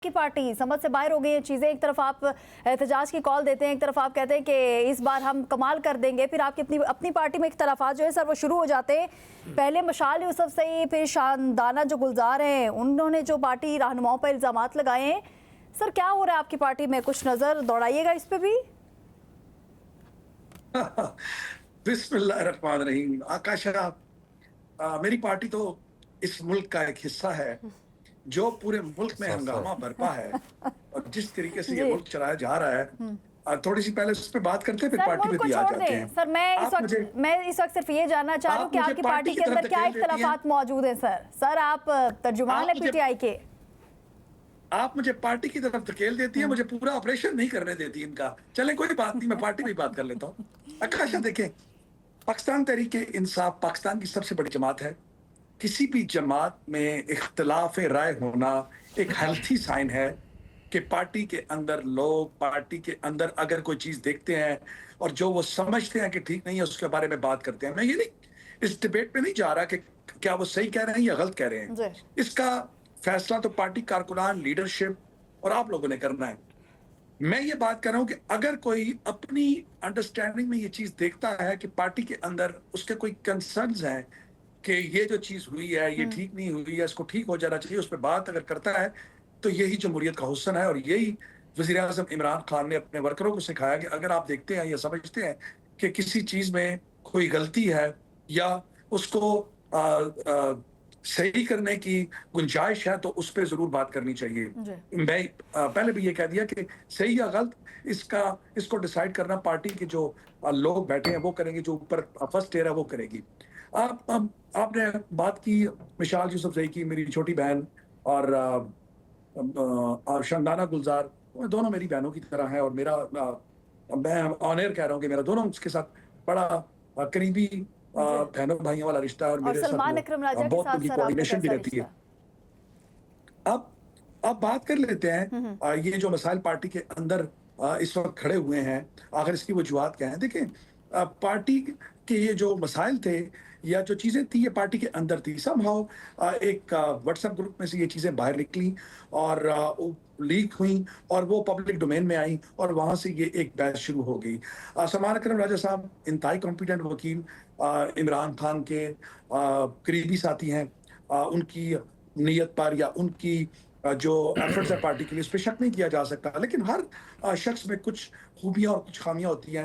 की पार्टी समझ से बाहर हो गई है चीजें। एक तरफ आप एहतजाज की कॉल देते हैं, एक तरफ आप कहते हैं कि इस बार हम कमाल कर देंगे, फिर आपकी अपनी अपनी पार्टी में इख्तलाफात जो है सर वो शुरू हो जाते हैं। पहले मशाल यूसुफ से ही, फिर शानदाना जो गुलजार हैं उन्होंने जो पार्टी रहनुमाओं पर इल्जामात लगाए हैं। सर क्या हो रहा है आपकी पार्टी में, कुछ नजर दौड़ाइएगा इस पे भी। बिस्मिल्लाहिर्रहमानिर्रहीम। आकाशा, मेरी पार्टी तो इस मुल्क का एक हिस्सा है। जो पूरे मुल्क में हंगामा बरपा है और जिस तरीके से ये मुल्क चलाया जा रहा है, थोड़ी सी पहले उस पर बात करते हैं, फिर पार्टी पे भी आ जाते हैं। सर मैं इस वक्त सिर्फ ये जानना चाह रही हूँ कि आपकी पार्टी के अंदर क्या इख्तलाफात मौजूद हैं। सर आप तर्जुमान है पीटीआई के, आप मुझे पार्टी की तरफ धकेल देती है, मुझे पूरा ऑपरेशन नहीं करने देती इनका। चले कोई बात नहीं, मैं पार्टी में बात कर लेता हूँ। आकाशा देखें, पाकिस्तान तहरीक इंसाफ पाकिस्तान की सबसे बड़ी जमात है। किसी भी जमात में इख्तलाफ राय होना एक हेल्थी साइन है कि पार्टी के अंदर लोग पार्टी के अंदर अगर कोई चीज देखते हैं और जो वो समझते हैं कि ठीक नहीं है उसके बारे में बात करते हैं। मैं ये नहीं इस डिबेट में नहीं जा रहा कि क्या वो सही कह रहे हैं या गलत कह रहे हैं। इसका फैसला तो पार्टी कारकुनान, लीडरशिप और आप लोगों ने करना है। मैं ये बात कर रहा हूं कि अगर कोई अपनी अंडरस्टैंडिंग में ये चीज देखता है कि पार्टी के अंदर उसके कोई कंसर्न्स हैं कि ये जो चीज हुई है ये ठीक नहीं हुई है, इसको ठीक हो जाना चाहिए, उस पर बात अगर करता है तो यही जमहूरियत का हुस्न है। और यही वज़ीर-ए-आज़म इमरान खान ने अपने वर्करों को सिखाया कि अगर आप देखते हैं या समझते हैं कि किसी चीज में कोई गलती है या उसको सही करने की गुंजाइश है तो उस पर जरूर बात करनी चाहिए। मैं पहले भी ये कह दिया कि सही या गलत इसको डिसाइड करना पार्टी के जो लोग बैठे हैं वो करेंगे, जो ऊपर फर्स्ट ईयर है वो करेगी। आपने बात की मिसाल यूसुफजई की, मेरी छोटी बहन, और शानदाना गुलजार, दोनों मेरी बहनों की तरह हैं। और मेरा मैं ऑनर कह रहा हूँ कि मेरा दोनों उसके साथ बड़ा करीबी बहनों भाइयों वाला रिश्ता है और मेरे साथ बहुत बड़ी कोऑर्डिनेशन भी रहती है। अब बात कर लेते हैं ये जो मसाइल पार्टी के अंदर इस वक्त खड़े हुए हैं, आखिर इसकी वजूहात क्या है। देखें, पार्टी के ये जो मसाइल थे या जो चीजें थी ये पार्टी के अंदर थी। समहाउ एक व्हाट्सएप ग्रुप में से ये चीजें बाहर निकली और लीक हुई और वो पब्लिक डोमेन में आई और वहां से ये एक बहस शुरू हो गई। सलमान अकरम राजा साहब इंतहाई कॉम्पिटेंट वकील, इमरान खान के करीबी साथी हैं। उनकी नीयत पर या उनकी जो एफर्ट्स है पार्टी के लिए, उस पर शक नहीं किया जा सकता। लेकिन हर शख्स में कुछ खूबियां और कुछ खामियां होती हैं।